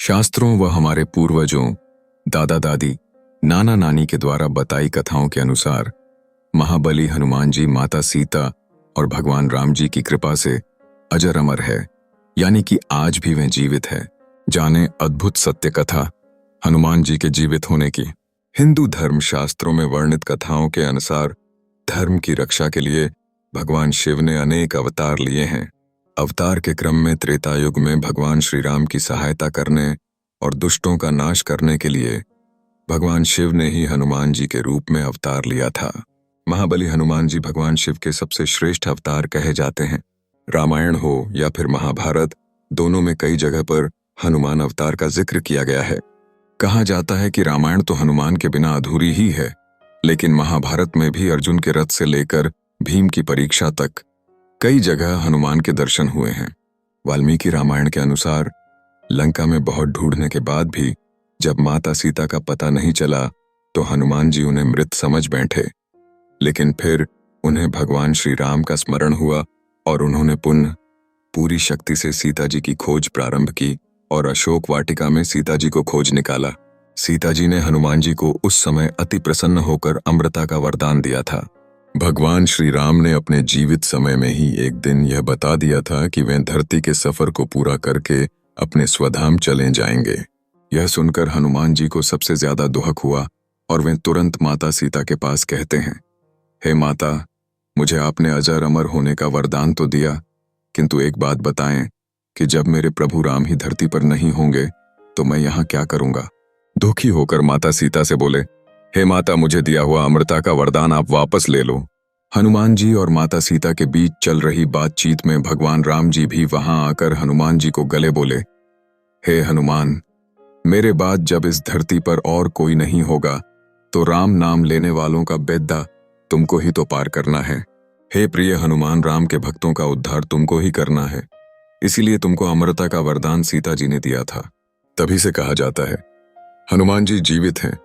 शास्त्रों व हमारे पूर्वजों, दादा दादी, नाना नानी के द्वारा बताई कथाओं के अनुसार महाबली हनुमान जी माता सीता और भगवान राम जी की कृपा से अजर अमर है, यानी कि आज भी वह जीवित है। जाने अद्भुत सत्य कथा हनुमान जी के जीवित होने की। हिंदू धर्म शास्त्रों में वर्णित कथाओं के अनुसार धर्म की रक्षा के लिए भगवान शिव ने अनेक अवतार लिए हैं। अवतार के क्रम में त्रेता युग में भगवान श्री राम की सहायता करने और दुष्टों का नाश करने के लिए भगवान शिव ने ही हनुमान जी के रूप में अवतार लिया था। महाबली हनुमान जी भगवान शिव के सबसे श्रेष्ठ अवतार कहे जाते हैं। रामायण हो या फिर महाभारत, दोनों में कई जगह पर हनुमान अवतार का जिक्र किया गया है। कहा जाता है कि रामायण तो हनुमान के बिना अधूरी ही है, लेकिन महाभारत में भी अर्जुन के रथ से लेकर भीम की परीक्षा तक कई जगह हनुमान के दर्शन हुए हैं। वाल्मीकि रामायण के अनुसार लंका में बहुत ढूंढने के बाद भी जब माता सीता का पता नहीं चला तो हनुमान जी उन्हें मृत समझ बैठे, लेकिन फिर उन्हें भगवान श्री राम का स्मरण हुआ और उन्होंने पुनः पूरी शक्ति से सीता जी की खोज प्रारंभ की और अशोक वाटिका में सीता जी को खोज निकाला। सीता जी ने हनुमान जी को उस समय अति प्रसन्न होकर अमृता का वरदान दिया था। भगवान श्री राम ने अपने जीवित समय में ही एक दिन यह बता दिया था कि वे धरती के सफर को पूरा करके अपने स्वधाम चले जाएंगे। यह सुनकर हनुमान जी को सबसे ज्यादा दुख हुआ और वे तुरंत माता सीता के पास कहते हैं, हे माता, मुझे आपने अजर अमर होने का वरदान तो दिया, किंतु एक बात बताएं कि जब मेरे प्रभु राम ही धरती पर नहीं होंगे तो मैं यहाँ क्या करूंगा। दुखी होकर माता सीता से बोले, हे माता, मुझे दिया हुआ अमृता का वरदान आप वापस ले लो। हनुमान जी और माता सीता के बीच चल रही बातचीत में भगवान राम जी भी वहां आकर हनुमान जी को गले बोले, हे हनुमान, मेरे बाद जब इस धरती पर और कोई नहीं होगा तो राम नाम लेने वालों का बेदा तुमको ही तो पार करना है। हे प्रिय हनुमान, राम के भक्तों का उद्धार तुमको ही करना है, इसीलिए तुमको अमृता का वरदान सीता जी ने दिया था। तभी से कहा जाता है हनुमान जी जीवित हैं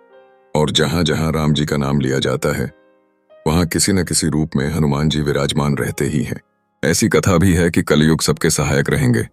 और जहां जहां राम जी का नाम लिया जाता है वहां किसी न किसी रूप में हनुमान जी विराजमान रहते ही हैं। ऐसी कथा भी है कि कलयुग सबके सहायक रहेंगे।